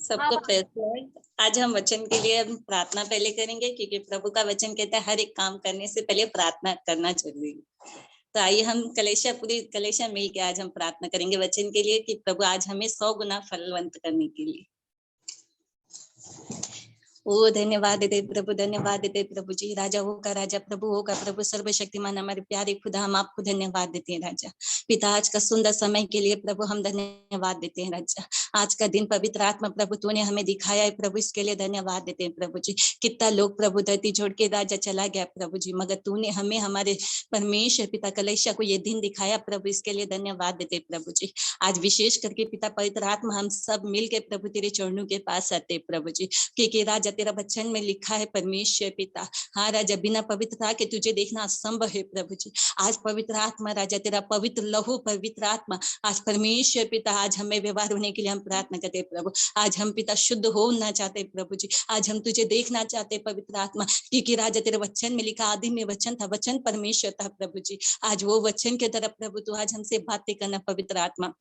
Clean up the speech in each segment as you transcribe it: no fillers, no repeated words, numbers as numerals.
सबको praise Lord. आज हम वचन के लिए प्रार्थना पहले करेंगे, क्योंकि प्रभु का वचन कहता है हर एक काम करने से पहले प्रार्थना करना जरूरी है। तो आइए हम पूरी कलेशा मिल के आज हम प्रार्थना करेंगे वचन के लिए कि प्रभु आज हमें 100 गुना फलवंत करने के लिए। ओ धन्यवाद दे प्रभु, धन्यवाद दे प्रभु जी। राजा होगा राजा, प्रभु होगा प्रभु, सर्वशक्तिमान हमारे प्यारे खुदा, हम आपको धन्यवाद देते हैं राजा। पिता आज का सुंदर समय के लिए प्रभु हम धन्यवाद देते हैं राजा। आज का दिन पवित्र आत्मा प्रभु तूने हमें दिखाया है प्रभु, इसके लिए धन्यवाद देते हैं प्रभु जी। कितना लोग प्रभु धरती छोड़ के राजा चला गया प्रभु जी, मगर तूने हमें हमारे परमेश्वर पिता कलेशा को ये दिन दिखाया प्रभु, इसके लिए धन्यवाद देते प्रभु जी। आज विशेष करके पिता पवित्र आत्मा हम सब मिल के प्रभु तेरे चरणों के पास आते प्रभु जी, क्योंकि राजा तेरा वचन में लिखा है परमेश्वर पिता, हाँ राजा, बिना पवित्रता के तुझे देखना असंभव है प्रभु जी। आज पवित्र आत्मा राजा तेरा पवित्र लहू, पवित्र आत्मा आज परमेश्वर पिता आज हमें व्यवहार होने के लिए हम प्रार्थना करते हैं प्रभु। आज हम पिता शुद्ध होना चाहते हैं प्रभु जी, आज हम तुझे देखना चाहते हैं पवित्र आत्मा, क्योंकि राजा तेरे वचन में लिखा आदि में वचन था, वचन परमेश्वर था प्रभु जी। आज वो वचन के तरफ प्रभु तू आज हमसे बातें करना पवित्र आत्मा।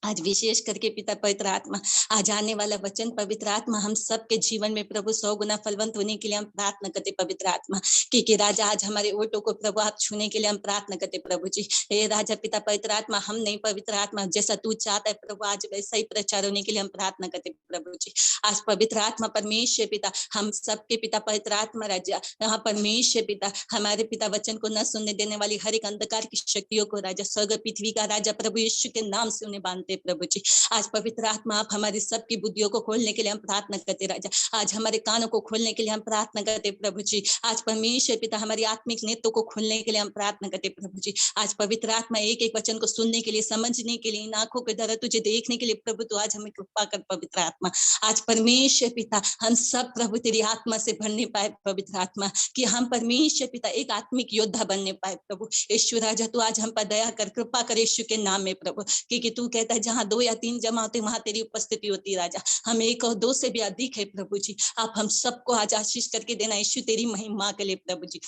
आज विशेष करके पिता पवित्र आत्मा आज आने वाला वचन पवित्र आत्मा हम सबके जीवन में प्रभु 100 गुना फलवंत होने के लिए हम प्रार्थना करते पवित्र आत्मा, क्योंकि राजा आज हमारे ओटों को प्रभु आप छूने के लिए हम प्रार्थना करते प्रभु जी। हे राजा पिता पवित्र आत्मा, हम नहीं पवित्र आत्मा जैसा तू चाहता है प्रभु आज वैसा ही प्रचार होने के लिए हम प्रार्थना करते प्रभु जी। आज पवित्र आत्मा परमेश्वर पिता हम सबके पिता पवित्र आत्मा राजा, यहाँ परमेश्वर पिता हमारे पिता वचन को न सुनने देने वाली हर एक अंधकार की शक्तियों को राजा स्वर्ग पृथ्वी का राजा प्रभु यीशु के नाम से उन्हें बांधते प्रभु जी। आज पवित्र आत्मा आप हमारी सबकी बुद्धियों को खोलने के लिए हम प्रार्थना करते राजा, आज हमारे कानों को खोलने के लिए हम प्रार्थना करते प्रभु जी। आज परमेश्वर पिता हमारी आत्मिक नेत्रों को खोलने के लिए हम प्रार्थना करते प्रभु जी। आज पवित्र आत्मा एक एक वचन को सुनने के लिए, समझने के लिए, आंखों के द्वारा तुझे देखने के लिए प्रभु तो आज हमें कृपा कर पवित्र आत्मा। आज परमेश्वर पिता हम सब प्रभु तेरी आत्मा से भरने पाए पवित्र आत्मा, कि हम परमेश्वर पिता एक आत्मिक योद्धा बनने पाए प्रभु यीशु राजा। तू आज हम पर दया कर, कृपा कर यीशु के नाम में प्रभु, क्योंकि तू कहता है जहां 2 या 3 जमा होते वहां तेरी उपस्थिति होती राजा। हम 1 और 2 से भी अधिक है प्रभु जी। आप हम सबको आज आशीष करके देना यीशु तेरी महिमा के लिए प्रभु जी,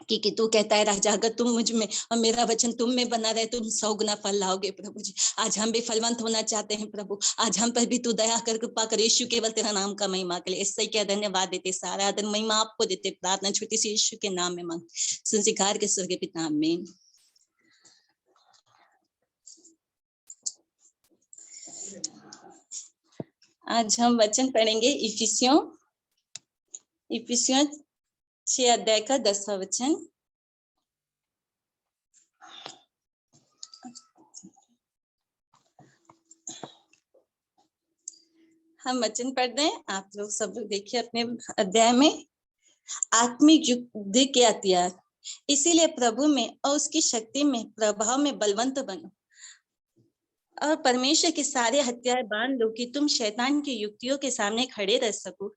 क्योंकि तू कहता है राजा अगर तुम मुझ में और मेरा वचन तुम में बना रहे तुम 100 गुना फल लाओगे प्रभु जी। आज हम भी फलवंत होना चाहते हैं प्रभु, आज हम पर भी तू दया कर, कृपा कर यीशु, केवल तेरा नाम का महिमा के लिए। इससे क्या धन्यवाद देते, सारा आदर महिमा आपको देते, प्रार्थना छोटी सी यीशु के नाम में मांग संस्कार के स्वर्गीय पिता, आमीन। आज हम वचन पढ़ेंगे इफिसियों 6 अध्याय का 10वां वचन। हम वचन पढ़ रहे हैं, आप लोग सब लोग देखिए अपने अध्याय में। आत्मिक युद्ध के हथियार, इसीलिए प्रभु में और उसकी शक्ति में प्रभाव में बलवंत बनो और परमेश्वर के सारे हथियार बांध लो, कि तुम शैतान की युक्तियों के सामने खड़े रह सको।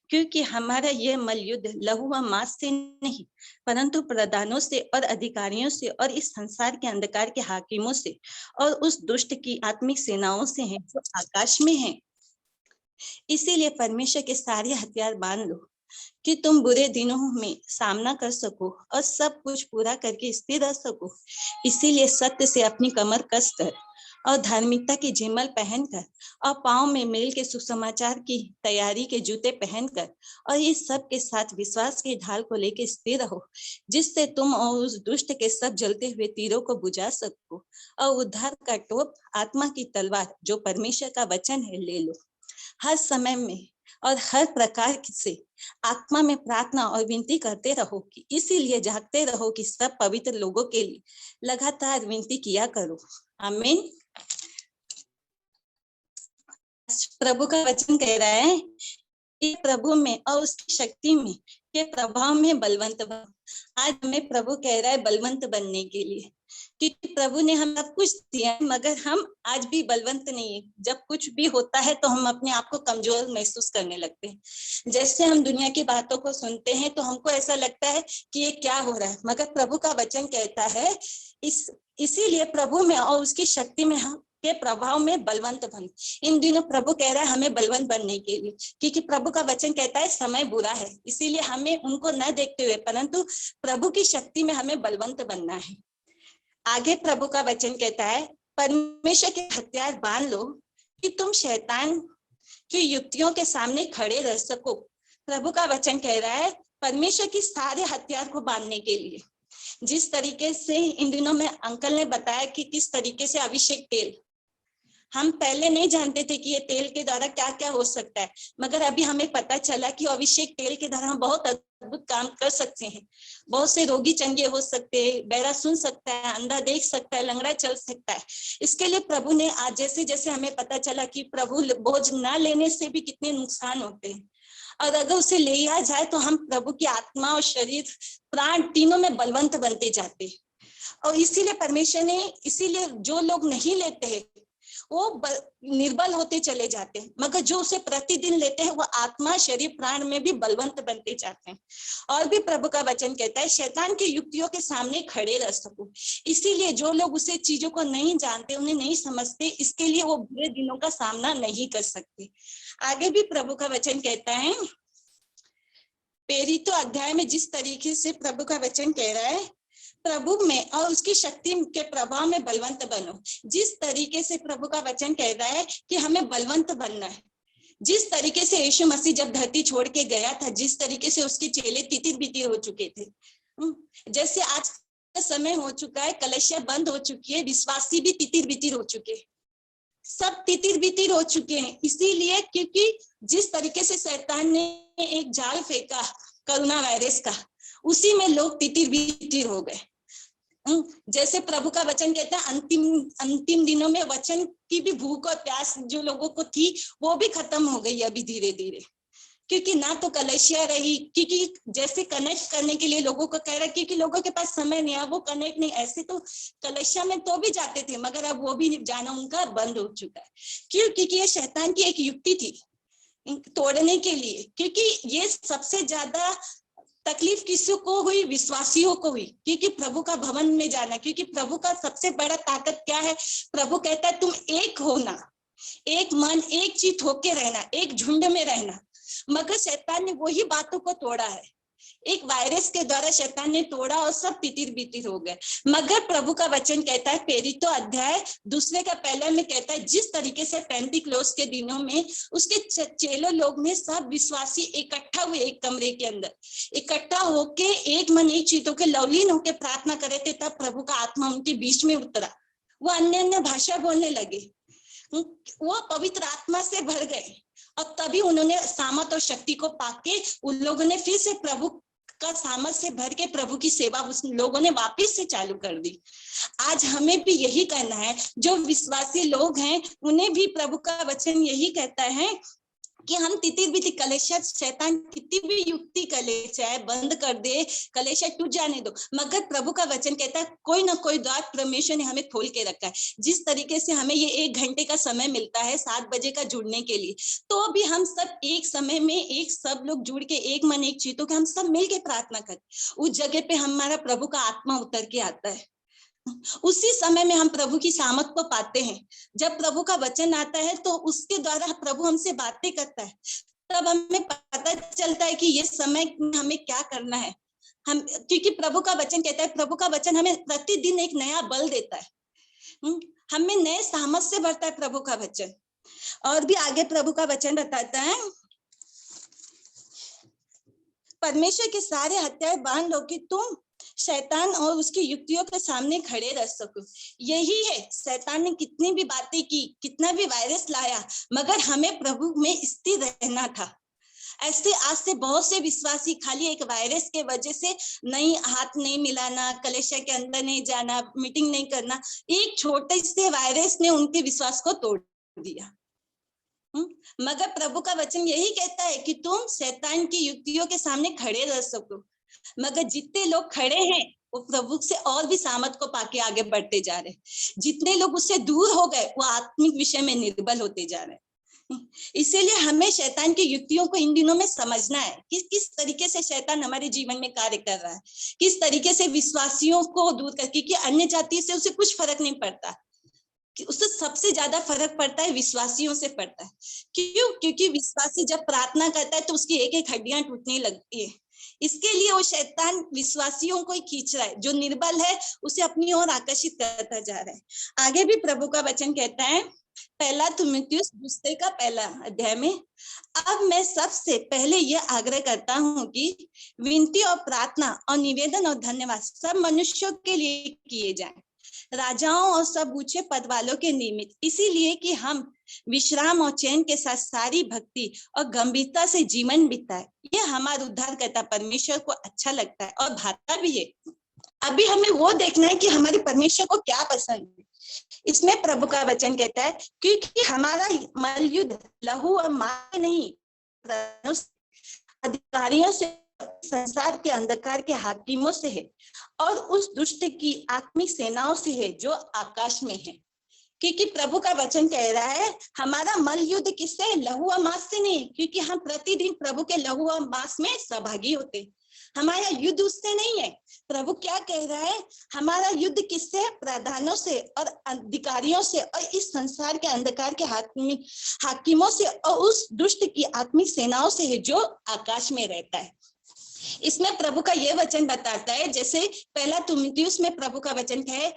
क्योंकि हमारा यह मल युद्ध लहू व मांस से नहीं, परंतु प्रधानों से और अधिकारियों से और इस संसार के अंधकार के हाकिमों से और उस दुष्ट की आत्मिक सेनाओं से है जो आकाश में है। इसीलिए परमेश्वर के सारे हथियार बांध लो, कि तुम बुरे दिनों में सामना कर सको और सब कुछ पूरा करके स्थिर रह सको। इसीलिए सत्य से अपनी कमर कस कर और धार्मिकता की झिमल पहनकर और पांव में मेल के सुसमाचार की तैयारी के जूते पहनकर और इस सब के साथ विश्वास की ढाल को लेकर स्थिर रहो, जिससे तुम और उस दुष्ट के सब जलते हुए तीरों को बुझा सको और उद्धार का टोप आत्मा की तलवार जो परमेश्वर का वचन है ले लो। हर समय में और हर प्रकार से आत्मा में प्रार्थना और विनती करते रहो, कि इसीलिए जागते रहो कि सब पवित्र लोगों के लिए लगातार विनती किया करो। आमीन। प्रभु का वचन कह रहा है कि प्रभु में और उसकी शक्ति में के प्रभाव में बलवंत बनो। आज हमें प्रभु कह रहा है बलवंत बनने के लिए, क्योंकि प्रभु ने हम सब कुछ दिया है, मगर हम आज भी बलवंत नहीं है। जब कुछ भी होता है तो हम अपने आप को कमजोर महसूस करने लगते हैं। जैसे हम दुनिया की बातों को सुनते हैं तो हमको ऐसा लगता है कि ये क्या हो रहा है, मगर प्रभु का वचन कहता है इसीलिए प्रभु में और उसकी शक्ति में हम के प्रभाव में बलवंत बन। इन दिनों प्रभु कह रहा है हमें बलवंत बनने के लिए, क्योंकि प्रभु का वचन कहता है समय बुरा है, इसीलिए हमें उनको न देखते हुए परंतु प्रभु की शक्ति में हमें बलवंत बनना है। आगे प्रभु का वचन कहता है, परमेश्वर के हथियार बांध लो कि तुम शैतान की युक्तियों के सामने खड़े रह सको। प्रभु का वचन कह रहा है परमेश्वर की सारे हथियार को बांधने के लिए। जिस तरीके से इन दिनों में अंकल ने बताया कि किस तरीके से अभिषेक तेल, हम पहले नहीं जानते थे कि ये तेल के द्वारा क्या क्या हो सकता है, मगर अभी हमें पता चला कि अभिषेक तेल के द्वारा हम बहुत अद्भुत काम कर सकते हैं। बहुत से रोगी चंगे हो सकते हैं, बहरा सुन सकता है, अंधा देख सकता है, लंगड़ा चल सकता है। इसके लिए प्रभु ने आज जैसे जैसे हमें पता चला कि प्रभु बोझ न लेने से भी कितने नुकसान होते हैं, और अगर उसे ले लिया जाए तो हम प्रभु की आत्मा और शरीर प्राण तीनों में बलवंत बनते जाते हैं। और इसीलिए परमेश्वर ने, इसीलिए जो लोग नहीं लेते हैं वो निर्बल होते चले जाते हैं, मगर जो उसे प्रतिदिन लेते हैं वो आत्मा शरीर प्राण में भी बलवंत बनते जाते हैं। और भी प्रभु का वचन कहता है शैतान की युक्तियों के सामने खड़े रह सको। इसीलिए जो लोग उसे चीजों को नहीं जानते, उन्हें नहीं समझते, इसके लिए वो बुरे दिनों का सामना नहीं कर सकते। आगे भी प्रभु का वचन कहता है, 13 अध्याय में जिस तरीके से प्रभु का वचन कह रहा है, प्रभु में और उसकी शक्ति के प्रभाव में बलवंत बनो। जिस तरीके से प्रभु का वचन कह रहा है कि हमें बलवंत बनना है, जिस तरीके से यीशु मसीह जब धरती छोड़ के गया था, जिस तरीके से उसके चेले तितिर बितिर हो चुके थे, जैसे आज का समय हो चुका है, कलशिया बंद हो चुकी है, विश्वासी भी तितिर बितिर हो चुके, सब तितिर बितिर हो चुके हैं। इसीलिए क्योंकि जिस तरीके से शैतान ने एक जाल फेंका कोरोना वायरस का, उसी में लोग तितिर बितिर हो गए। जैसे प्रभु का वचन कहता है अंतिम दिनों में वचन की भी भूख और प्यास जो लोगों को थी वो भी खत्म हो गई अभी धीरे धीरे, क्योंकि ना तो कलेशिया रही, क्योंकि जैसे कनेक्ट करने के लिए लोगों को कह रहा है, क्योंकि लोगों के पास समय नहीं है, वो कनेक्ट नहीं। ऐसे तो कलेशिया में तो भी जाते थे, मगर अब वो भी जाना उनका बंद हो चुका है। क्यों? क्योंकि ये शैतान की एक युक्ति थी तोड़ने के लिए। क्योंकि ये सबसे ज्यादा तकलीफ किसको हुई? विश्वासियों को हुई, क्योंकि प्रभु का भवन में जाना। क्योंकि प्रभु का सबसे बड़ा ताकत क्या है? प्रभु कहता है तुम एक होना, एक मन, एक चित होके रहना, एक झुंड में रहना। मगर शैतान ने वही बातों को तोड़ा है, एक वायरस के द्वारा शैतान ने तोड़ा और सब तितिर बितिर हो गए। मगर प्रभु का वचन कहता है 13 अध्याय 2 का पहले में कहता है, जिस तरीके से पेंटिक्लोस के दिनों में उसके चेलों लोग में सब विश्वासी इकट्ठा हुए, एक कमरे के अंदर इकट्ठा होके एक मन एक चीतों के लवलीन होके प्रार्थना करे थे, तब प्रभु का आत्मा उनके बीच में उतरा। वो अन्य अन्य भाषा बोलने लगे, वो पवित्र आत्मा से भर गए, और तभी उन्होंने सामर्थ और शक्ति को पाके उन लोगों ने फिर से प्रभु का सामर्थ से भर के प्रभु की सेवा उस लोगों ने वापस से चालू कर दी। आज हमें भी यही करना है। जो विश्वासी लोग हैं उन्हें भी प्रभु का वचन यही कहता है कि हम तितिर बितिर कलेशा, शैतान कितनी भी युक्ति करे, चाहे बंद कर दे, कलेशा टूट जाने दो, मगर प्रभु का वचन कहता है कोई ना कोई द्वार परमेश्वर ने हमें खोल के रखा है। जिस तरीके से हमें ये 1 घंटे का समय मिलता है 7 बजे का जुड़ने के लिए, तो भी हम सब एक समय में एक सब लोग जुड़ के एक मन एक चीतों के हम सब मिलके प्रार्थना करें, उस जगह पे हमारा प्रभु का आत्मा उतर के आता है। उसी समय में हम प्रभु की सामर्थ को पाते हैं। जब प्रभु का वचन आता है तो उसके द्वारा प्रभु हमसे बातें करता है, तब हमें पता चलता है कि ये समय हमें क्या करना है। हम, क्योंकि प्रभु का वचन कहता है, प्रभु का वचन हमें प्रतिदिन एक नया बल देता है, हमें नए सामर्थ से भरता है प्रभु का वचन। और भी आगे प्रभु का वचन बताता है, परमेश्वर के सारे हथियार बांध लो कि तुम शैतान और उसकी युक्तियों के सामने खड़े रह सको। यही है, शैतान ने कितनी भी बातें की, कितना भी वायरस लाया, मगर हमें प्रभु में स्थिर रहना था। ऐसे आज से बहुत से विश्वासी खाली एक वायरस के वजह से नहीं, हाथ नहीं मिलाना, कलेशा के अंदर नहीं जाना, मीटिंग नहीं करना, एक छोटे से वायरस ने उनके विश्वास को तोड़ दिया। मगर प्रभु का वचन यही कहता है कि तुम शैतान की युक्तियों के सामने खड़े रह सको। मगर जितने लोग खड़े हैं वो प्रभु से और भी सामर्थ को पाके आगे बढ़ते जा रहे, जितने लोग उससे दूर हो गए वो आत्मिक विषय में निर्बल होते जा रहे। इसीलिए हमें शैतान की युक्तियों को इन दिनों में समझना है कि किस तरीके से शैतान हमारे जीवन में कार्य कर रहा है, किस तरीके से विश्वासियों को दूर कर, क्योंकि अन्य जाति से उसे कुछ फर्क नहीं पड़ता, उससे सबसे ज्यादा फर्क पड़ता है विश्वासियों से पड़ता है। क्यों? क्योंकि विश्वासी जब प्रार्थना करता है तो उसकी एक एक हड्डियां टूटने लगती है, इसके लिए वो शैतान विश्वासियों को ही खींच रहा है, जो निर्बल है उसे अपनी ओर आकर्षित करता जा रहा है। आगे भी प्रभु का वचन कहता है, पहला तीमुथियुस दूसरे का पहला अध्याय में, अब मैं सबसे पहले यह आग्रह करता हूं कि विनती और प्रार्थना और निवेदन और धन्यवाद सब मनुष्यों के लिए किए जाएं, राजाओं और सब ऊंचे पद वालों के निमित्त, इसीलिए कि हम विश्राम और चैन के साथ सारी भक्ति और गंभीरता से जीवन बिताए। यह हमारा उद्धारकर्ता परमेश्वर को अच्छा लगता है और भाता भी है। अभी हमें वो देखना है कि हमारे परमेश्वर को क्या पसंद है। इसमें प्रभु का वचन कहता है, क्योंकि हमारा मलयुद्ध लहू और मांस नहीं, अधिकारियों से, संसार के अंधकार के हाकिमों से है और उस दुष्ट की आत्मिक सेनाओं से है जो आकाश में है। क्योंकि प्रभु का वचन कह रहा है, हमारा मल युद्ध किससे? लहू और मांस से नहीं, क्योंकि हम प्रतिदिन प्रभु के लहू और मांस में सहभागी होते। हमारा युद्ध उससे नहीं है। प्रभु क्या कह रहा है, हमारा युद्ध किससे? प्रधानों से और अधिकारियों से और इस संसार के अंधकार के हाकिमों से और उस दुष्ट की आत्मिक सेनाओं से है जो आकाश में रहता है। इसमें प्रभु का यह वचन बताता है, जैसे पहला तीमुथियुस में प्रभु का वचन है,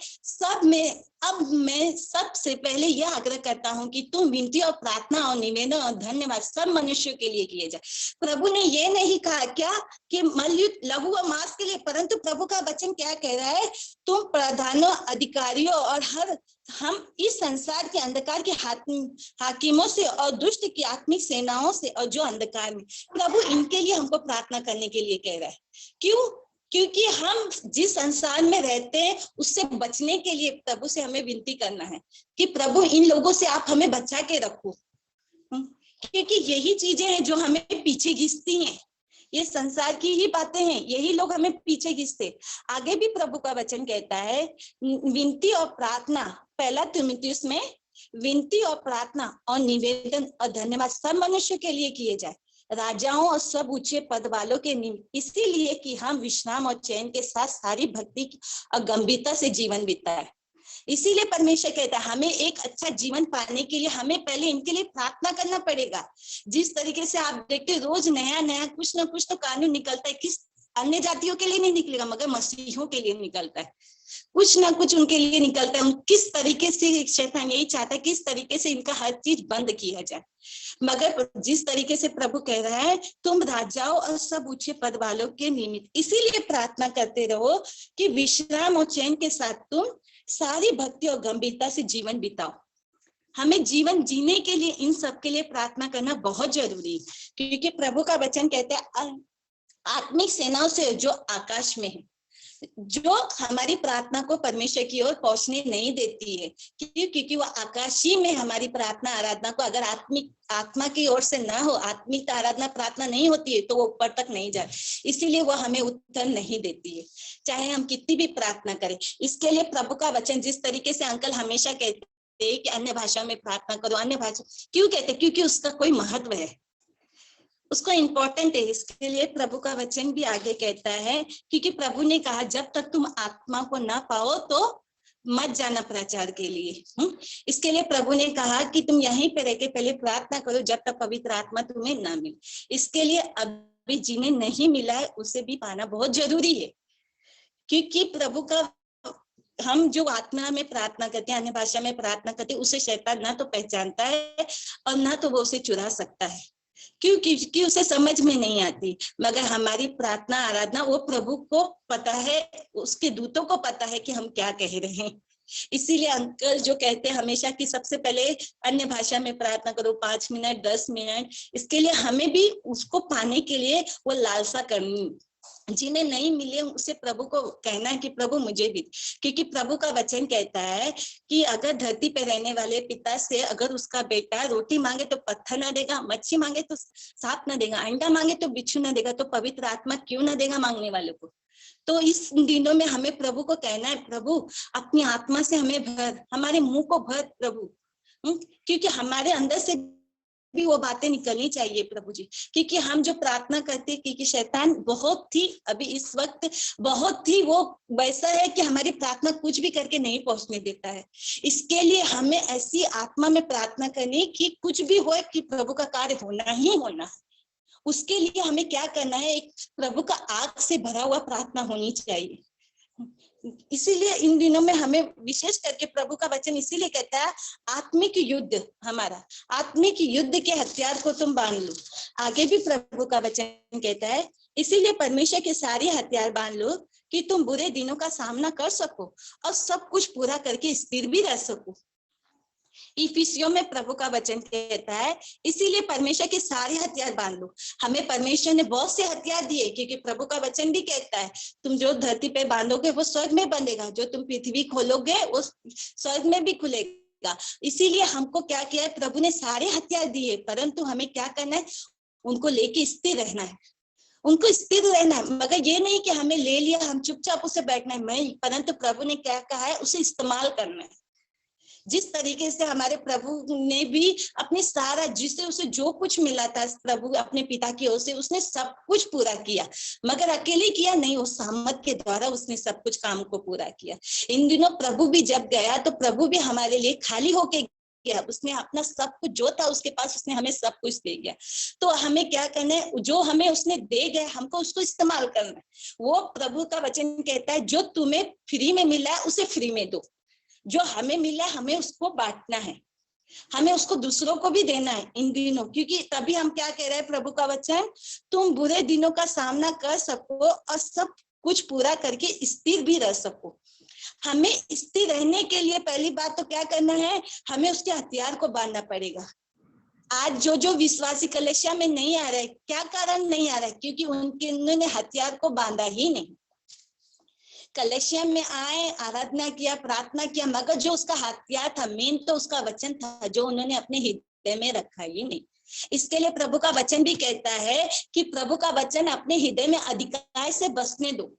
अब मैं सबसे पहले यह आग्रह करता हूं कि तुम विनती और प्रार्थना और निवेदन और धन्यवाद सब मनुष्यों के लिए किए जाए। प्रभु ने ये नहीं कहा क्या कि मलयुद्ध लहू और मांस के लिए, परंतु प्रभु का वचन क्या कह रहा है, तुम प्रधानों, अधिकारियों और हम इस संसार के अंधकार के हाकिमों से और दुष्ट की आत्मिक सेनाओं से और जो अंधकार में, प्रभु इनके लिए हमको प्रार्थना करने के लिए कह रहा है। क्यों? क्योंकि हम जिस संसार में रहते हैं उससे बचने के लिए प्रभु से हमें विनती करना है कि प्रभु इन लोगों से आप हमें बचा के रखो, क्योंकि यही चीजें हैं जो हमें पीछे घिसती हैं। ये संसार की ही बातें हैं, यही लोग हमें पीछे घिसते। आगे भी प्रभु का वचन कहता है, विनती और प्रार्थना, पहला तीमुथियुस में, विनती और प्रार्थना और निवेदन और धन्यवाद सब मनुष्य के लिए किए जाए, राजाओं और सब ऊंचे पद वालों के निमित्त, इसीलिए कि हम विश्राम और चैन के साथ सारी भक्ति और गंभीरता से जीवन बिताए। इसीलिए परमेश्वर कहता है, हमें एक अच्छा जीवन पाने के लिए हमें पहले इनके लिए प्रार्थना करना पड़ेगा। जिस तरीके से आप देखते रोज नया नया कुछ ना कुछ तो कानून निकलता है, किस अन्य जातियों के लिए नहीं निकलेगा मगर मसीहियों के लिए निकलता है, कुछ ना कुछ उनके लिए निकलता है। किस तरीके से शैतान यही चाहता है किस तरीके से इनका हर चीज बंद किया जाए, मगर जिस तरीके से प्रभु कह रहा है, तुम राजाओं और सब ऊंचे पद वालों के निमित्त इसीलिए प्रार्थना करते रहो कि विश्राम और चैन के साथ तुम सारी भक्ति और गंभीरता से जीवन बिताओ। हमें जीवन जीने के लिए इन सब के लिए प्रार्थना करना बहुत जरूरी है, क्योंकि प्रभु का वचन कहते हैं, आत्मिक सेनाओं से जो आकाश में है, जो हमारी प्रार्थना को परमेश्वर की ओर पहुंचने नहीं देती है, क्योंकि वो आकाशी में हमारी प्रार्थना आराधना को, अगर आत्मा की ओर से ना हो, आत्मिक आराधना प्रार्थना नहीं होती है तो वो ऊपर तक नहीं जाए, इसीलिए वो हमें उत्तर नहीं देती है, चाहे हम कितनी भी प्रार्थना करें। इसके लिए प्रभु का वचन, जिस तरीके से अंकल हमेशा कहते हैं कि अन्य भाषा में प्रार्थना करो, अन्य भाषा क्यों कहते? क्योंकि उसका कोई महत्व है, उसको इम्पोर्टेंट है। इसके लिए प्रभु का वचन भी आगे कहता है, क्योंकि प्रभु ने कहा जब तक तुम आत्मा को ना पाओ तो मत जाना प्रचार के लिए। इसके लिए प्रभु ने कहा कि तुम यहीं पे रह के पहले प्रार्थना करो जब तक पवित्र आत्मा तुम्हें ना मिले। इसके लिए अभी जिन्हें नहीं मिला है उसे भी पाना बहुत जरूरी है, क्योंकि प्रभु का, हम जो आत्मा में प्रार्थना करते हैं, अन्य भाषा में प्रार्थना करते हैं, उसे शैतान ना तो पहचानता है और ना तो वो उसे चुरा सकता है, क्योंकि उसे समझ में नहीं आती। मगर हमारी प्रार्थना आराधना वो प्रभु को पता है, उसके दूतों को पता है कि हम क्या कह रहे हैं। इसीलिए अंकल जो कहते हैं हमेशा कि सबसे पहले अन्य भाषा में प्रार्थना करो 5 मिनट 10 मिनट, इसके लिए हमें भी उसको पाने के लिए वो लालसा करनी। जिन्हें नहीं मिले उसे प्रभु को कहना है कि प्रभु मुझे भी, क्योंकि प्रभु का वचन कहता है कि अगर धरती पे रहने वाले पिता से अगर उसका बेटा रोटी मांगे तो पत्थर ना देगा, मच्छी मांगे तो सांप ना देगा, अंडा मांगे तो बिच्छू ना देगा, तो पवित्र आत्मा क्यों ना देगा मांगने वालों को। तो इस दिनों में हमें प्रभु को कहना है, प्रभु अपनी आत्मा से हमें भर, हमारे मुंह को भर प्रभु, क्योंकि हमारे अंदर से भी वो बातें निकलनी चाहिए प्रभु जी। क्योंकि हम जो प्रार्थना करते हैं, क्योंकि शैतान बहुत ही अभी इस वक्त बहुत ही वो वैसा है कि हमारी प्रार्थना कुछ भी करके नहीं पहुंचने देता है। इसके लिए हमें ऐसी आत्मा में प्रार्थना करनी कि कुछ भी हो कि प्रभु का कार्य होना ही होना है, उसके लिए हमें क्या करना है, एक प्रभु का आग से भरा हुआ प्रार्थना होनी चाहिए। इसीलिए इन दिनों में हमें विशेष करके प्रभु का वचन इसीलिए कहता है, आत्मिक युद्ध, हमारा आत्मिक युद्ध के हथियार को तुम बांध लो। आगे भी प्रभु का वचन कहता है, इसीलिए परमेश्वर के सारे हथियार बांध लो कि तुम बुरे दिनों का सामना कर सको और सब कुछ पूरा करके स्थिर भी रह सको। इफिसियों में प्रभु का वचन कहता है, इसीलिए परमेश्वर के सारे हथियार बांध लो। हमें परमेश्वर ने बहुत से हथियार दिए, क्योंकि प्रभु का वचन भी कहता है, तुम जो धरती पे बांधोगे वो स्वर्ग में बंधेगा, जो तुम पृथ्वी खोलोगे वो स्वर्ग में भी खुलेगा। इसीलिए हमको क्या किया है, प्रभु ने सारे हथियार दिए, परंतु हमें क्या करना है, उनको लेके स्थिर रहना है, उनको स्थिर रहना है। मगर ये नहीं कि हमें ले लिया हम चुपचाप उसे बैठना है, नहीं, परंतु प्रभु ने क्या कहा है, उसे इस्तेमाल करना है। जिस तरीके से हमारे प्रभु ने भी अपने सारा, जिससे उसे जो कुछ मिला था प्रभु अपने पिता की ओर से, उसने सब कुछ पूरा किया, मगर अकेले किया नहीं, उस सामर्थ के द्वारा उसने सब कुछ काम को पूरा किया। इन दिनों प्रभु भी जब गया तो प्रभु भी हमारे लिए खाली होके गया, उसने अपना सब कुछ जो था उसके पास, उसने हमें सब कुछ दे गया। तो हमें क्या करना है, जो हमें उसने दे गया हमको उसको इस्तेमाल करना है। वो प्रभु का वचन कहता है, जो तुम्हें फ्री में मिला है उसे फ्री में दो, जो हमें मिला हमें उसको बांटना है, हमें उसको दूसरों को भी देना है इन दिनों। क्योंकि तभी हम क्या कह रहे हैं, प्रभु का वचन, तुम बुरे दिनों का सामना कर सको और सब कुछ पूरा करके स्थिर भी रह सको। हमें स्थिर रहने के लिए पहली बात तो क्या करना है, हमें उसके हथियार को बांधना पड़ेगा। आज जो जो विश्वासी कलीसिया में नहीं आ रहे, क्या कारण नहीं आ रहा है, क्योंकि उन्होंने हथियार को बांधा ही नहीं। कलेशिया में आए, आराधना किया, प्रार्थना किया, मगर जो उसका हथियार था, मेन तो उसका वचन था, जो उन्होंने अपने हृदय में रखा ही नहीं। इसके लिए प्रभु का वचन भी कहता है कि प्रभु का वचन अपने हृदय में अधिकार से बसने दो।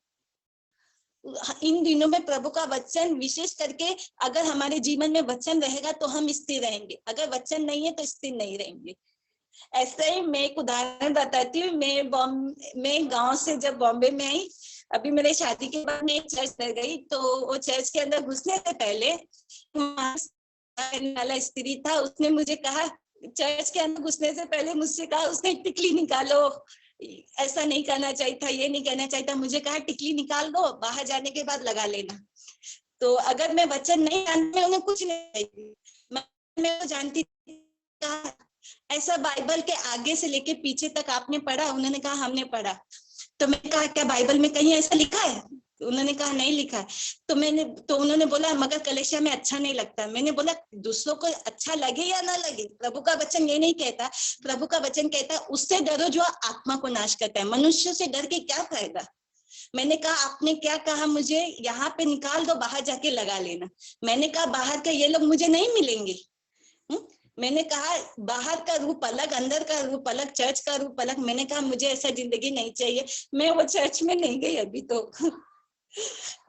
इन दिनों में प्रभु का वचन विशेष करके, अगर हमारे जीवन में वचन रहेगा तो हम स्थिर रहेंगे, अगर वचन नहीं है तो स्थिर नहीं रहेंगे। ऐसे ही मैं एक उदाहरण बताती हूँ। मैं गांव से जब बॉम्बे में आई, अभी मेरे शादी के बाद मैं एक चर्च में गई, तो वो चर्च के अंदर घुसने से पहले वाला स्त्री था, उसने मुझे कहा, चर्च के अंदर घुसने से पहले मुझसे कहा, उसने टिकली निकालो, ऐसा नहीं करना चाहिए था, ये नहीं कहना चाहिए था, मुझे कहा टिकली निकाल दो, बाहर जाने के बाद लगा लेना। तो अगर मैं वचन नहीं जानती, उन्हें कुछ नहीं, मैं तो जानती कहा, ऐसा बाइबल के आगे से लेके पीछे तक आपने पढ़ा? उन्होंने कहा हमने पढ़ा। तो मैंने कहा क्या बाइबल में कहीं ऐसा लिखा है? उन्होंने कहा नहीं लिखा है। तो उन्होंने बोला मगर कलीसिया में अच्छा नहीं लगता। मैंने बोला दूसरों को अच्छा लगे या ना लगे, प्रभु का वचन ये नहीं कहता। प्रभु का वचन कहता है उससे डरो जो आत्मा को नाश करता है, मनुष्य से डर के क्या फायदा। मैंने कहा आपने क्या कहा, मुझे यहाँ पे निकाल दो, बाहर जाके लगा लेना। मैंने कहा बाहर के ये लोग मुझे नहीं मिलेंगे। मैंने कहा बाहर का रूप अलग, अंदर का रूप अलग, चर्च का रूप अलग। मैंने कहा मुझे ऐसा जिंदगी नहीं चाहिए। मैं वो चर्च में नहीं गई अभी तो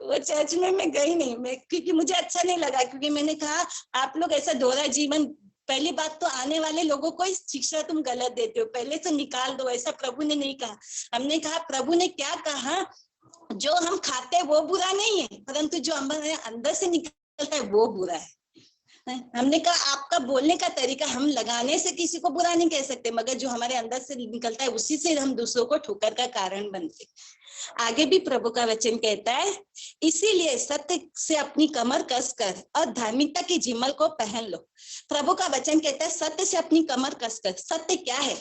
वो चर्च में मैं गई नहीं, मैं क्योंकि मुझे अच्छा नहीं लगा, क्योंकि मैंने कहा आप लोग ऐसा दोहरा जीवन, पहली बात तो आने वाले लोगों को शिक्षा तुम गलत देते हो, पहले से निकाल दो, ऐसा प्रभु ने नहीं कहा। हमने कहा प्रभु ने क्या कहा, जो हम खाते हैं वो बुरा नहीं है, परंतु जो हमारे अंदर से निकलता है वो बुरा है। हमने कहा आपका बोलने का तरीका, हम लगाने से किसी को बुरा नहीं कह सकते, मगर जो हमारे अंदर से निकलता है उसी से हम दूसरों को ठोकर का कारण बनते। आगे भी प्रभु का वचन कहता है, इसीलिए सत्य से अपनी कमर कसकर और धार्मिकता की झिमल को पहन लो। प्रभु का वचन कहता है सत्य से अपनी कमर कसकर। सत्य क्या है?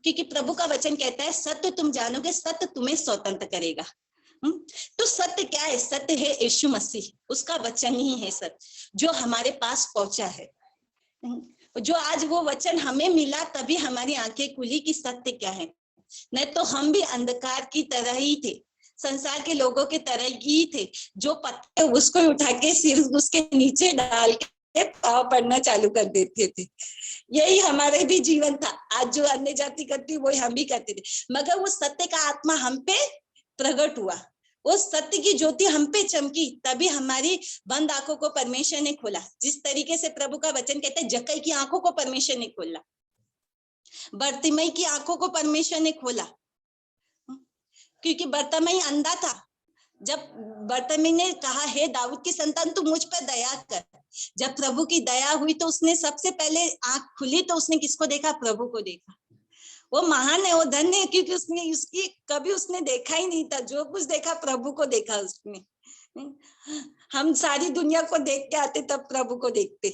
क्योंकि प्रभु का वचन कहता है सत्य तुम जानोगे, सत्य तुम्हें स्वतंत्र करेगा। तो सत्य क्या है? सत्य है यीशु मसीह, उसका वचन ही है सत्य जो हमारे पास पहुंचा है। जो आज वो वचन हमें मिला तभी हमारी आंखें खुली कि सत्य क्या है। नहीं तो हम भी अंधकार की तरह ही थे, संसार के लोगों की तरह ही थे, जो पत्ते उसको उठा के सिर उसके नीचे डाल के पाँव पड़ना चालू कर देते थे। यही हमारे भी जीवन था। आज जो अन्य जाति करती वही हम भी करते थे, मगर वो सत्य का आत्मा हम पे प्रकट हुआ, वो सत्य की ज्योति हम पे चमकी, तभी हमारी बंद आंखों को परमेश्वर ने खोला। जिस तरीके से प्रभु का वचन कहते हैं जक्कई की आंखों को परमेश्वर ने खोला, बर्तिमई की आंखों को परमेश्वर ने खोला, क्योंकि बर्तिमई अंधा था। जब बर्तिमई ने कहा हे दाऊद की संतान तू मुझ पर दया कर, जब प्रभु की दया हुई तो उसने सबसे पहले आंख खुली तो उसने किसको देखा? प्रभु को देखा। वो महान है, वो धन्य है, क्योंकि उसने उसकी कभी उसने देखा ही नहीं था। जो कुछ देखा प्रभु को देखा उसने। हम सारी दुनिया को देख के आते तब प्रभु को देखते।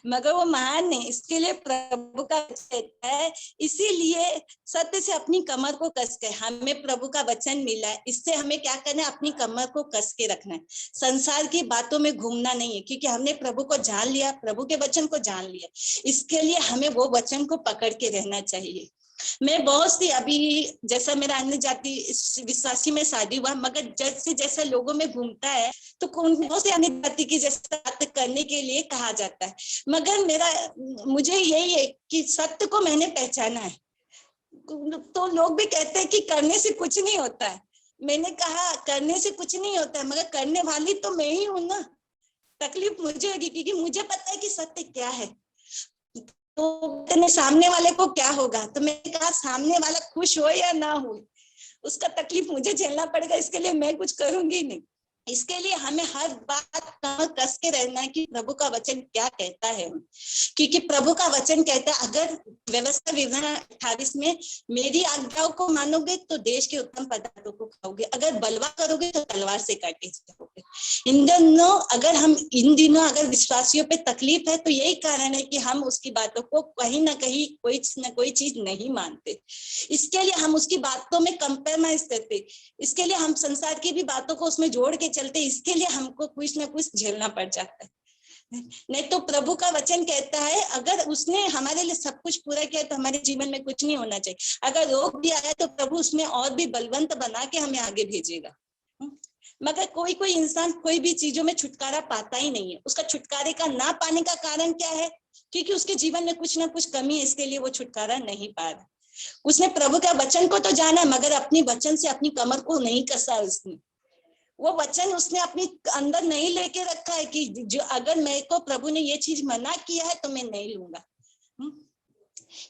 मगर वो महान है, इसके लिए प्रभु का कहता है, इसीलिए सत्य से अपनी कमर को कस के, हमें प्रभु का वचन मिला है, इससे हमें क्या करना है, अपनी कमर को कस के रखना है। संसार की बातों में घूमना नहीं है, क्योंकि हमने प्रभु को जान लिया, प्रभु के वचन को जान लिया। इसके लिए हमें वो वचन को पकड़ के रहना चाहिए। मैं बहुत सी, अभी जैसा मेरा अन्य जाति विश्वासी में शादी हुआ, मगर जैसे जैसे लोगों में घूमता है तो बहुत से अन्य जाति की जैसे बात करने के लिए कहा जाता है। मगर मुझे यही है कि सत्य को मैंने पहचाना है। तो लोग भी कहते हैं कि करने से कुछ नहीं होता है। मैंने कहा करने से कुछ नहीं होता है, मगर करने वाली तो मैं ही हूं ना। तकलीफ मुझे होगी, क्योंकि मुझे पता है कि सत्य क्या है। तो सामने वाले को क्या होगा, तो मैंने कहा सामने वाला खुश हो या ना हो, उसका तकलीफ मुझे झेलना पड़ेगा, इसके लिए मैं कुछ करूंगी नहीं। इसके लिए हमें हर बात कमर कस के रहना है कि प्रभु का वचन क्या कहता है। क्योंकि प्रभु का वचन कहता है, अगर व्यवस्था विवरण 28 में, मेरी आज्ञाओं को मानोगे तो देश के उत्तम पदार्थों को खाओगे, अगर बलवा करोगे तो तलवार से काटे जाओगे। इन दिनों अगर विश्वासियों पे तकलीफ है तो यही कारण है कि हम उसकी बातों को कहीं ना कहीं कोई चीज नहीं मानते। इसके लिए हम उसकी बातों में कंप्रोमाइज करते, इसके लिए हम संसार की भी बातों को उसमें जोड़ के चलते, इसके लिए हमको कुछ ना कुछ झेलना पड़ जाता है। नहीं तो प्रभु का वचन कहता है, अगर उसने हमारे लिए सब कुछ पूरा किया तो हमारे जीवन में कुछ नहीं होना चाहिए। अगर रोग भी आया तो प्रभु उसमें और भी बलवंत बना के हमें आगे भेजेगा। मगर कोई इंसान कोई भी चीजों में छुटकारा पाता ही नहीं है। उसका छुटकारे का ना पाने का कारण क्या है? क्योंकि उसके जीवन में कुछ ना कुछ कमी है, इसके लिए वो छुटकारा नहीं पा रहा। उसने प्रभु का वचन को तो जाना, मगर अपनी वचन से अपनी कमर को नहीं कसा। उसने वो वचन उसने अपने अंदर नहीं लेके रखा है कि जो अगर मेरे को प्रभु ने ये चीज मना किया है तो मैं नहीं लूंगा।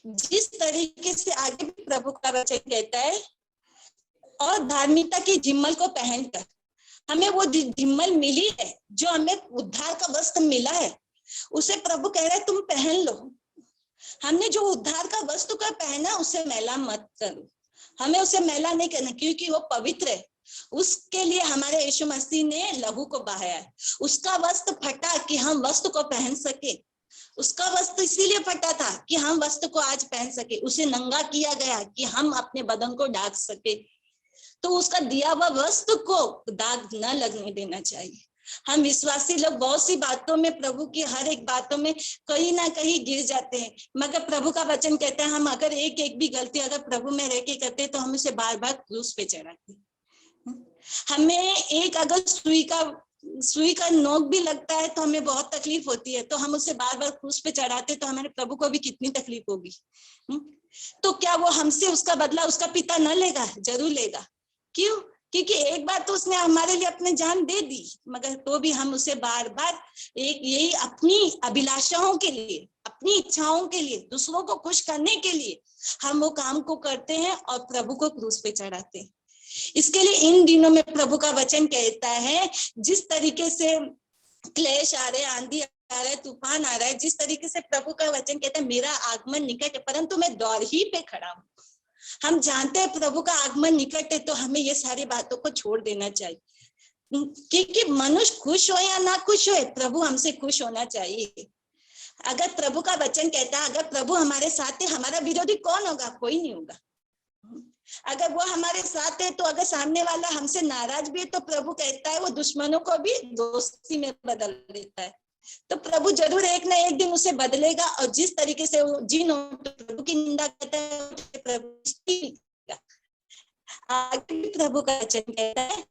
जिस तरीके से आगे भी प्रभु का वचन कहता है, और धार्मिकता की जिम्मल को पहनकर, हमें वो जिम्मल मिली है जो हमें उद्धार का वस्त्र मिला है, उसे प्रभु कह रहा है तुम पहन लो। हमने जो उद्धार का वस्त्र का पहना उसे मैला मत करो, हमें उसे मैला नहीं करना, क्योंकि वो पवित्र है। उसके लिए हमारे यीशु मसीह ने लहू को बहाया है। उसका वस्त्र फटा कि हम वस्त्र को पहन सके। उसका वस्त्र इसीलिए फटा था कि हम वस्त्र को आज पहन सके। उसे नंगा किया गया कि हम अपने बदन को ढाक सके। तो उसका दिया हुआ वस्त्र को दाग न लगने देना चाहिए। हम विश्वासी लोग बहुत सी बातों में, प्रभु की हर एक बातों में कहीं ना कहीं गिर जाते हैं, मगर प्रभु का वचन कहता है हम अगर एक भी गलती अगर प्रभु में रह के करते तो हम उसे बार बार क्रूस पे चढ़ाते। हमें एक अगर सुई का नोक भी लगता है तो हमें बहुत तकलीफ होती है, तो हम उसे बार बार क्रूस पे चढ़ाते तो हमारे प्रभु को भी कितनी तकलीफ होगी। तो क्या वो हमसे उसका बदला उसका पिता न लेगा? जरूर लेगा। क्यों? क्योंकि एक बार तो उसने हमारे लिए अपनी जान दे दी, मगर तो भी हम उसे बार बार यही अपनी अभिलाषाओं के लिए, अपनी इच्छाओं के लिए, दूसरों को खुश करने के लिए हम वो काम को करते हैं और प्रभु को क्रूस पे चढ़ाते हैं। इसके लिए इन दिनों में प्रभु का वचन कहता है, जिस तरीके से क्लेश आ रहे, आंधी आ रहा है, तूफान आ रहा है, जिस तरीके से प्रभु का वचन कहता है मेरा आगमन निकट है, परंतु मैं दौर ही पे खड़ा हूँ। हम जानते हैं प्रभु का आगमन निकट है, तो हमें ये सारी बातों को छोड़ देना चाहिए। क्योंकि मनुष्य खुश हो या ना खुश हो, प्रभु हमसे खुश होना चाहिए। अगर प्रभु का वचन कहता है, अगर प्रभु हमारे साथ है, हमारा विरोधी कौन होगा? कोई नहीं होगा। अगर वो हमारे साथ है तो अगर सामने वाला हमसे नाराज भी है तो प्रभु कहता है वो दुश्मनों को भी दोस्ती में बदल देता है। तो प्रभु जरूर एक ना एक दिन उसे बदलेगा, और जिस तरीके से वो तो प्रभु की निंदा करता है, प्रभु आगे प्रभु का वचन कहता है,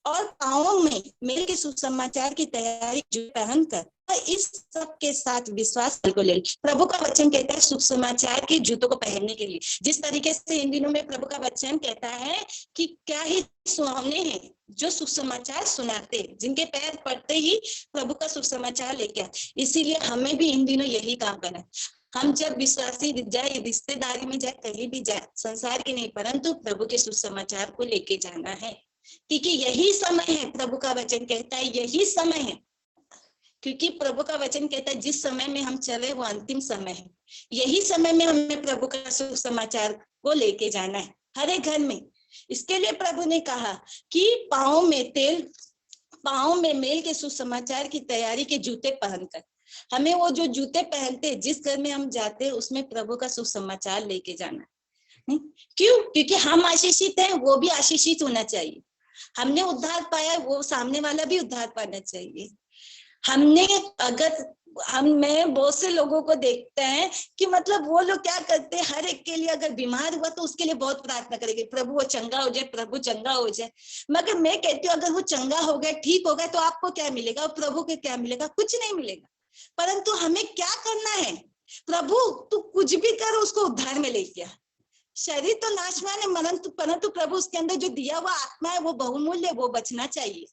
और पाँवों में मेरे सुसमाचार की तैयारी जो पहनकर इस सब के साथ विश्वास को ले। प्रभु का वचन कहता है सुसमाचार के जूतों को पहनने के लिए। जिस तरीके से इन दिनों में प्रभु का वचन कहता है कि क्या ही सुहावने हैं जो सुसमाचार सुनाते, जिनके पैर पड़ते ही प्रभु का सुसमाचार लेके आए। इसीलिए हमें भी इन दिनों यही काम करना है। हम जब विश्वासी जाए, रिश्तेदारी में जाए, कहीं भी जाए, संसार के नहीं परंतु प्रभु के सुसमाचार को लेके जाना है, क्योंकि यही समय है। प्रभु का वचन कहता है यही समय है क्योंकि प्रभु का वचन कहता है जिस समय में हम चले वो अंतिम समय है। यही समय में हमें प्रभु का सुसमाचार को लेके जाना है हर एक घर में। इसके लिए प्रभु ने कहा कि पाँव में मेल के सुसमाचार की तैयारी के जूते पहनकर, हमें वो जो जूते पहनते जिस घर में हम जाते हैं उसमें प्रभु का सुसमाचार लेके जाना। क्यों? क्योंकि हम आशीषित हैं, वो भी आशीषित होना चाहिए। हमने उद्धार पाया, वो सामने वाला भी उद्धार पाना चाहिए। मैं बहुत से लोगों को देखते हैं कि मतलब वो लोग क्या करते हैं, हर एक के लिए अगर बीमार हुआ तो उसके लिए बहुत प्रार्थना करेंगे, प्रभु वो चंगा हो जाए, प्रभु चंगा हो जाए। मगर मैं कहती हूँ अगर वो चंगा हो गया, ठीक हो गया, तो आपको क्या मिलेगा और प्रभु को क्या मिलेगा? कुछ नहीं मिलेगा। परंतु हमें क्या करना है? प्रभु तू कुछ भी कर, उसको उद्धार में ले गया। शरीर तो नाशवान है, परंतु प्रभु उसके अंदर जो दिया हुआ आत्मा है वो बहुमूल्य, वो बचना चाहिए,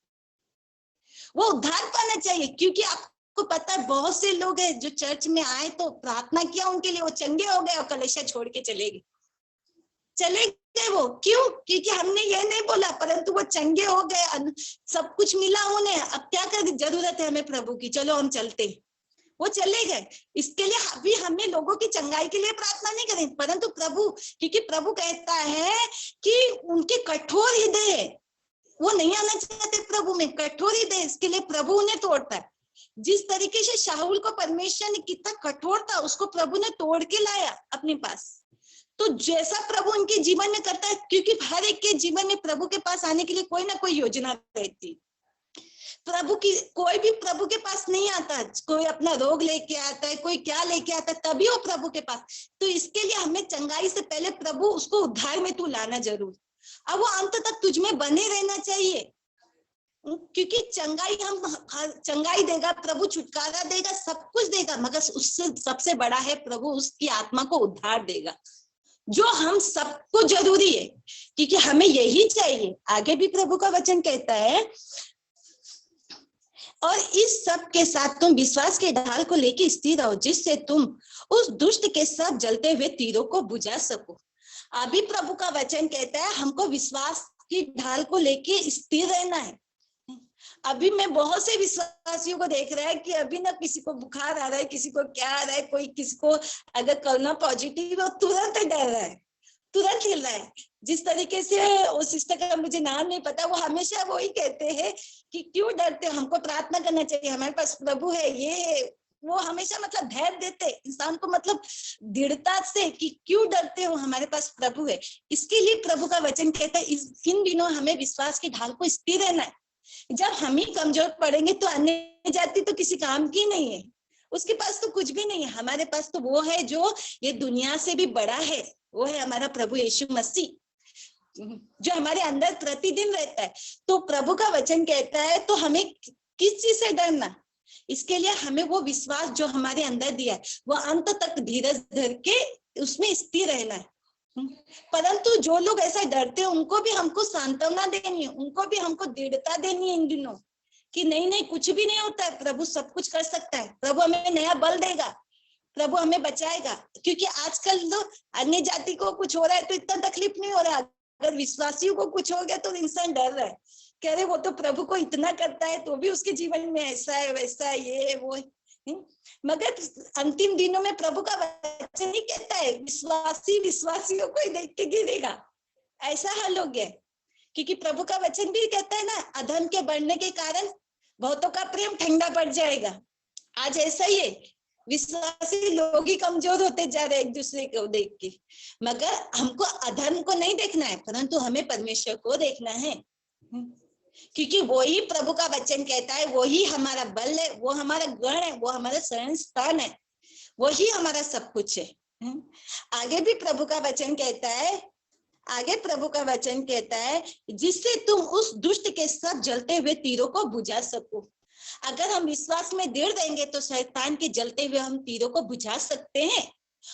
वो उद्धार पाना चाहिए। क्योंकि आपको पता है बहुत से लोग हैं जो चर्च में आए तो प्रार्थना किया उनके लिए, वो चंगे हो गए और कलीसिया छोड़ के चले गए। वो क्यों? क्योंकि हमने ये नहीं बोला, परंतु वो चंगे हो गए, सब कुछ मिला उन्हें। अब क्या कर जरूरत है हमें प्रभु की, चलो हम चलते, वो चले गए। इसके लिए अभी हमें लोगों की चंगाई के लिए प्रार्थना नहीं करें, परंतु प्रभु, क्योंकि प्रभु कहता है कि उनके कठोर हृदय है, वो नहीं आना चाहते प्रभु में, कठोर हृदय, इसके लिए प्रभु उन्हें तोड़ता है। जिस तरीके से शाऊल को परमेश्वर ने कितना कठोर था, उसको प्रभु ने तोड़ के लाया अपने पास। तो जैसा प्रभु उनके जीवन में करता है, क्योंकि हर एक के जीवन में प्रभु के पास आने के लिए कोई ना कोई योजना रहती। प्रभु की कोई भी प्रभु के पास नहीं आता, कोई अपना रोग लेके आता है, कोई क्या लेके आता है, तभी वो प्रभु के पास। तो इसके लिए हमें चंगाई से पहले प्रभु उसको उद्धार में तू लाना जरूर। अब वो अंत तक तुझ में बने रहना चाहिए, क्योंकि चंगाई देगा प्रभु, छुटकारा देगा, सब कुछ देगा, मगर उससे सबसे बड़ा है प्रभु उसकी आत्मा को उद्धार देगा, जो हम सबको जरूरी है, क्योंकि हमें यही चाहिए। आगे भी प्रभु का वचन कहता है, और इस सब के साथ तुम विश्वास के ढाल को लेके स्थिर रहो, जिससे तुम उस दुष्ट के सब जलते हुए तीरों को बुझा सको। अभी प्रभु का वचन कहता है हमको विश्वास की ढाल को लेके स्थिर रहना है। अभी मैं बहुत से विश्वासियों को देख रहा है कि अभी ना किसी को बुखार आ रहा है, किसी को क्या आ रहा है, कोई किसी को अगर कोरोना पॉजिटिव है तुरंत डर रहा है, तुरंत हिल रहा है। जिस तरीके से उस सिस्टर का मुझे नाम नहीं पता, वो हमेशा वो ही कहते हैं कि क्यों डरते हो, हमको प्रार्थना करना चाहिए, हमारे पास प्रभु है, ये है। वो हमेशा मतलब धैर्य देते इंसान को, मतलब दृढ़ता से कि क्यों डरते हो, हमारे पास प्रभु है। इसके लिए प्रभु का वचन कहता है इन दिनों हमें विश्वास की ढाल को स्थिर रहना है। जब हम ही कमजोर पड़ेंगे तो अन्य जाति तो किसी काम की नहीं है, उसके पास तो कुछ भी नहीं है। हमारे पास तो वो है जो ये दुनिया से भी बड़ा है, वो है हमारा प्रभु यीशु मसीह, जो हमारे अंदर प्रतिदिन रहता है। तो प्रभु का वचन कहता है तो हमें किस चीज से डरना? इसके लिए हमें वो विश्वास जो हमारे अंदर दिया है, वो अंत तक धीरज धर के उसमें स्थिर रहना है। परंतु जो लोग ऐसा डरते हैं उनको भी हमको सांत्वना देनी है, उनको भी हमको दृढ़ता देनी है इन दिनों कि नहीं कुछ भी नहीं होता है, प्रभु सब कुछ कर सकता है, प्रभु हमें नया बल देगा, प्रभु हमें बचाएगा। क्योंकि आजकल तो अन्य जाति को कुछ हो रहा है तो इतना तकलीफ नहीं हो रहा है, अगर विश्वासियों को कुछ हो गया तो इंसान डर रहा है, कह रहे वो तो प्रभु को इतना करता है तो भी उसके जीवन में ऐसा है वैसा है ये वो। मगर अंतिम दिनों में प्रभु का वचन ही कहता है विश्वासी विश्वासियों को ही देख के गिरेगा, ऐसा हाल हो गया। क्योंकि प्रभु का वचन भी कहता है ना, अधर्म के बढ़ने के कारण बहुतों का प्रेम ठंडा पड़ जाएगा। आज ऐसा ही है, विश्वासी लोग ही कमजोर होते जा रहे एक दूसरे को देख के। मगर हमको अधर्म को नहीं देखना है, परंतु हमें परमेश्वर को देखना है, क्योंकि वो ही प्रभु का वचन कहता है, वो ही हमारा बल है, वो हमारा गण है, वो हमारा शरण स्थान है, वो ही हमारा सब कुछ है। आगे भी प्रभु का वचन कहता है, आगे प्रभु का वचन कहता है जिससे तुम उस दुष्ट के सब जलते हुए तीरों को बुझा सको। अगर हम विश्वास में दृढ़ रहेंगे तो शैतान के जलते हुए हम तीरों को बुझा सकते हैं,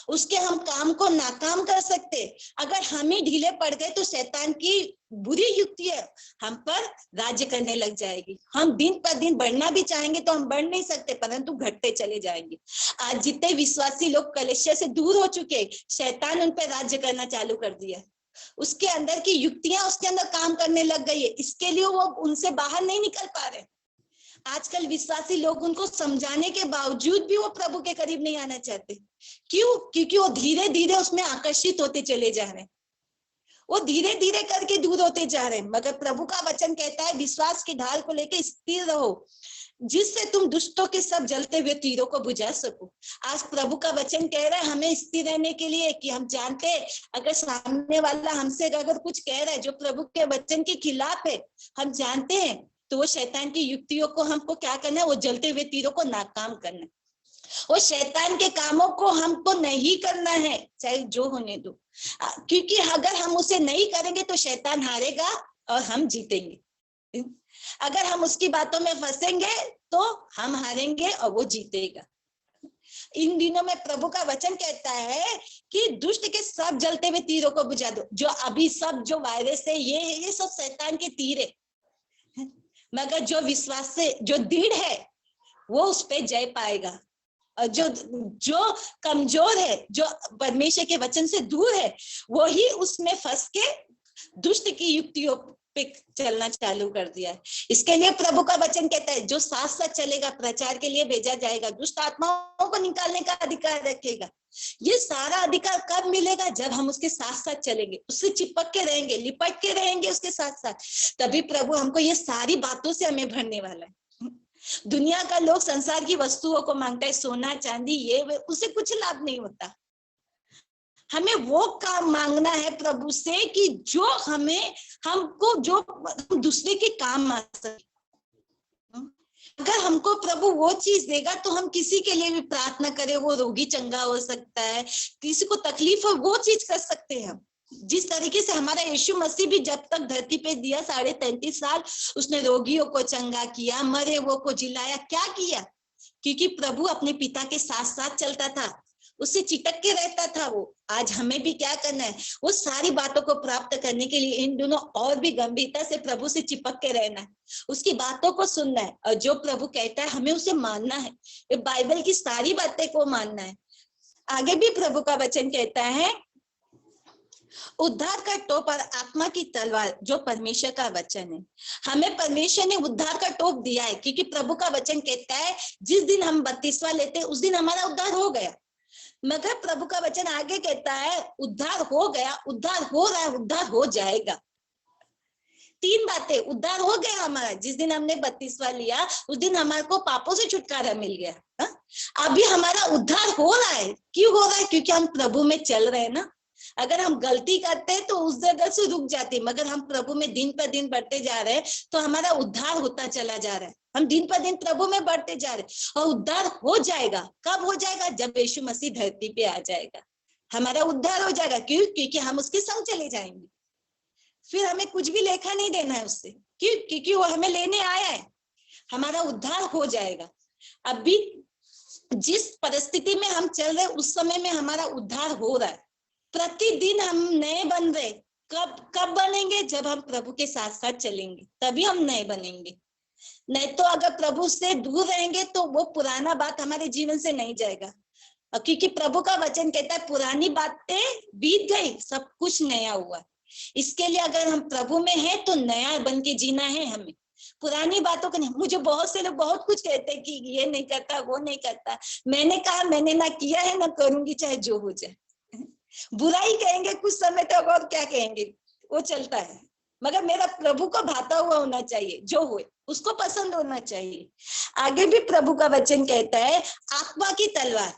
उसके हम काम को नाकाम कर सकते। अगर हम ही ढीले पड़ गए तो शैतान की बुरी युक्ति है हम पर राज्य करने लग जाएगी। हम दिन पर दिन बढ़ना भी चाहेंगे तो हम बढ़ नहीं सकते, परंतु घटते चले जाएंगे। आज जितने विश्वासी लोग कलीसिया से दूर हो चुके, शैतान उन पर राज्य करना चालू कर दिया, उसके अंदर की युक्तियां उसके अंदर काम करने लग गई है, इसके लिए वो उनसे बाहर नहीं निकल पा रहे। आजकल विश्वासी लोग उनको समझाने के बावजूद भी वो प्रभु के करीब नहीं आना चाहते। क्यों? क्योंकि वो धीरे धीरे उसमें आकर्षित होते चले जा रहे हैं, वो धीरे धीरे करके दूर होते जा रहे हैं। मगर प्रभु का वचन कहता है विश्वास की ढाल को लेकर स्थिर रहो, जिससे तुम दुष्टों के सब जलते हुए तीरों को बुझा सको। आज प्रभु का वचन कह रहा है हमें स्थिर रहने के लिए, कि हम जानते हैं अगर सामने वाला हमसे अगर कुछ कह रहा है जो प्रभु के वचन के खिलाफ है, हम जानते हैं तो वो शैतान की युक्तियों को हमको क्या करना है, वो जलते हुए तीरों को नाकाम करना है। वो शैतान के कामों को हमको नहीं करना है, चाहे जो होने दो, क्योंकि अगर हम उसे नहीं करेंगे तो शैतान हारेगा और हम जीतेंगे। अगर हम उसकी बातों में फंसेंगे तो हम हारेंगे और वो जीतेगा। इन दिनों में प्रभु का वचन कहता है कि दुष्ट के सब जलते हुए तीरों को बुझा दो। जो अभी सब जो वायरस है ये सब शैतान के तीर है, मगर जो विश्वास से जो दृढ़ है वो उस पे जय पाएगा। और जो कमजोर है, जो परमेश्वर के वचन से दूर है, वो ही उसमें फंस के दुष्ट की युक्तियों पे चलना चालू कर दिया है। इसके लिए प्रभु का वचन कहता है जो साथ साथ चलेगा प्रचार के लिए भेजा जाएगा, दुष्ट आत्माओं को निकालने का अधिकार रखेगा। ये सारा अधिकार कब मिलेगा? जब हम उसके साथ साथ चलेंगे, उससे चिपक के रहेंगे, लिपट के रहेंगे उसके साथ साथ, तभी प्रभु हमको ये सारी बातों से हमें भरने वाला है। दुनिया का लोग संसार की वस्तुओं को मांगता है, सोना चांदी ये उससे कुछ लाभ नहीं होता। हमें वो काम मांगना है प्रभु से कि जो हमको जो दूसरे के काम आ सके। अगर हमको प्रभु वो चीज देगा तो हम किसी के लिए भी प्रार्थना करें, वो रोगी चंगा हो सकता है, किसी को तकलीफ हो वो चीज कर सकते हैं हम। जिस तरीके से हमारा यीशु मसीह भी जब तक धरती पे दिया 33.5 साल उसने रोगियों को चंगा किया, मरे वो को जिलाया। क्या किया? क्योंकि प्रभु अपने पिता के साथ साथ चलता था, उससे चिटक के रहता था वो। आज हमें भी क्या करना है? वो सारी बातों को प्राप्त करने के लिए इन दोनों और भी गंभीरता से प्रभु से चिपक के रहना है, उसकी बातों को सुनना है, और जो प्रभु कहता है हमें उसे मानना है। ये बाइबल की सारी बातें को मानना है। आगे भी प्रभु का वचन कहता है उद्धार का टोप और आत्मा की तलवार, जो परमेश्वर का वचन है। हमें परमेश्वर ने उद्धार का टोप दिया है, क्योंकि प्रभु का वचन कहता है जिस दिन हम बपतिस्मा लेते हैं उस दिन हमारा उद्धार हो गया। मगर प्रभु का वचन आगे कहता है उद्धार हो गया, उद्धार हो रहा है, उद्धार हो जाएगा। तीन बातें, उद्धार हो गया हमारा, जिस दिन हमने बपतिस्मा लिया उस दिन हमारे को पापों से छुटकारा मिल गया। अभी हमारा उद्धार हो रहा है। क्यों हो रहा है? क्योंकि हम प्रभु में चल रहे हैं ना। अगर हम गलती करते हैं तो उस जगह से रुक जाते हैं, मगर हम प्रभु में दिन पर दिन बढ़ते जा रहे हैं तो हमारा उद्धार होता चला जा रहा है। हम दिन पर दिन प्रभु में बढ़ते जा रहे हैं और उद्धार हो जाएगा। कब हो जाएगा? जब यीशु मसीह धरती पे आ जाएगा, हमारा उद्धार हो जाएगा। क्यों? क्योंकि हम उसके संग चले जाएंगे, फिर हमें कुछ भी लेखा नहीं देना है उससे। क्यों? क्योंकि वो हमें लेने आया है। हमारा उद्धार हो जाएगा। अभी जिस परिस्थिति में हम चल रहे उस समय में हमारा उद्धार हो रहा है। प्रतिदिन हम नए बन रहे। कब बनेंगे? जब हम प्रभु के साथ साथ चलेंगे, तभी हम नए बनेंगे। नहीं तो अगर प्रभु से दूर रहेंगे तो वो पुराना बात हमारे जीवन से नहीं जाएगा। क्योंकि प्रभु का वचन कहता है पुरानी बातें बीत गई, सब कुछ नया हुआ। इसके लिए अगर हम प्रभु में हैं तो नया बन के जीना है हमें, पुरानी बातों को नहीं। मुझे बहुत से लोग बहुत कुछ कहते हैं कि ये नहीं करता, वो नहीं करता। मैंने कहा मैंने ना किया है ना करूंगी, चाहे जो हो जाए। बुराई कहेंगे कुछ समय तक और क्या कहेंगे, वो चलता है। मगर मेरा प्रभु को भाता हुआ होना चाहिए, जो होए उसको पसंद होना चाहिए। आगे भी प्रभु का वचन कहता है आत्मा की तलवार।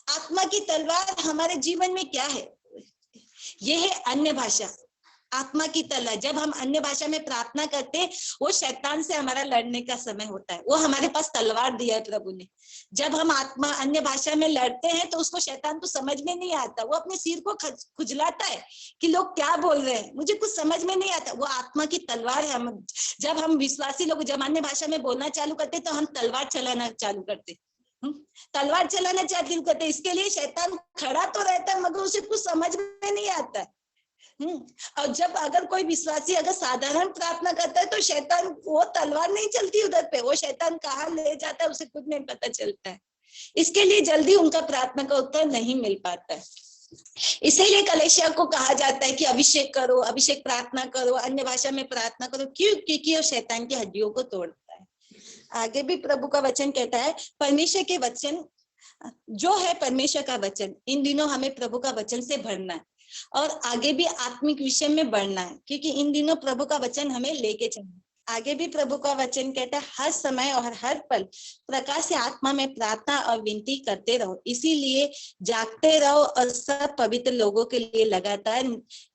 आत्मा की तलवार हमारे जीवन में क्या है? ये है अन्य भाषा। आत्मा की तलवार, जब हम अन्य भाषा में प्रार्थना करते हैं वो शैतान से हमारा लड़ने का समय होता है। वो हमारे पास तलवार दिया है प्रभु ने। जब हम आत्मा अन्य भाषा में लड़ते हैं तो उसको शैतान को समझ में नहीं आता, वो अपने सिर को खुजलाता है कि लोग क्या बोल रहे हैं, मुझे कुछ समझ में नहीं आता। वो आत्मा की तलवार है। जब हम विश्वासी लोग जब अन्य भाषा में बोलना चालू करते तो हम तलवार चलाना चालू करते, तलवार चलाना चालू करते। इसके लिए शैतान खड़ा तो रहता है मगर उसे कुछ समझ में नहीं आता। और जब अगर कोई विश्वासी अगर साधारण प्रार्थना करता है तो शैतान, वो तलवार नहीं चलती उधर पे, वो शैतान कहाँ ले जाता है उसे कुछ नहीं पता चलता है। इसके लिए जल्दी उनका प्रार्थना का उत्तर नहीं मिल पाता है। इसीलिए कलीसिया को कहा जाता है कि अभिषेक करो, अभिषेक प्रार्थना करो, अन्य भाषा में प्रार्थना करो। क्यों? क्योंकि वो शैतान की हड्डियों को तोड़ता है। आगे भी प्रभु का वचन कहता है, परमेश्वर के वचन जो है, परमेश्वर का वचन, इन दिनों हमें प्रभु का वचन से भरना है और आगे भी आत्मिक विषय में बढ़ना है, क्योंकि इन दिनों प्रभु का वचन हमें लेके चलना। आगे भी प्रभु का वचन कहता है, हर समय और हर पल प्रकाश से आत्मा में प्रार्थना और विनती करते रहो, इसीलिए जागते रहो और सब पवित्र लोगों के लिए लगातार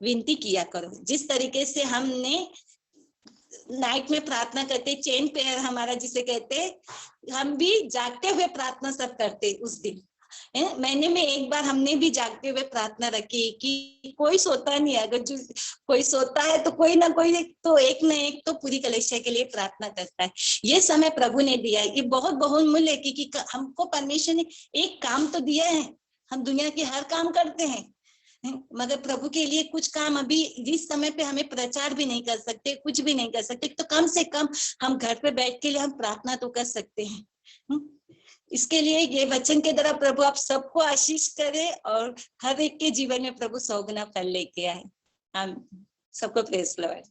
विनती किया करो। जिस तरीके से हमने नाइट में प्रार्थना करते, चेन प्रेयर हमारा जिसे कहते, हम भी जागते हुए प्रार्थना सब करते उस दिन। महीने में एक बार हमने भी जागते हुए प्रार्थना रखी कि कोई सोता नहीं है, अगर जो कोई सोता है तो कोई ना कोई तो एक ना एक तो पूरी कलीसिया के लिए प्रार्थना करता है। ये समय प्रभु ने दिया है, ये बहुत बहुमूल्य है, क्योंकि हमको परमेश्वर ने एक काम तो दिया है। हम दुनिया के हर काम करते हैं, मगर प्रभु के लिए कुछ काम अभी इस समय पे हमें प्रचार भी नहीं कर सकते, कुछ भी नहीं कर सकते, तो कम से कम हम घर पे बैठ के लिए हम प्रार्थना तो कर सकते हैं। इसके लिए ये वचन के द्वारा प्रभु आप सबको आशीष करे और हर एक के जीवन में प्रभु 100 गुना फल लेके आए। हम सबको प्रेज लॉर्ड।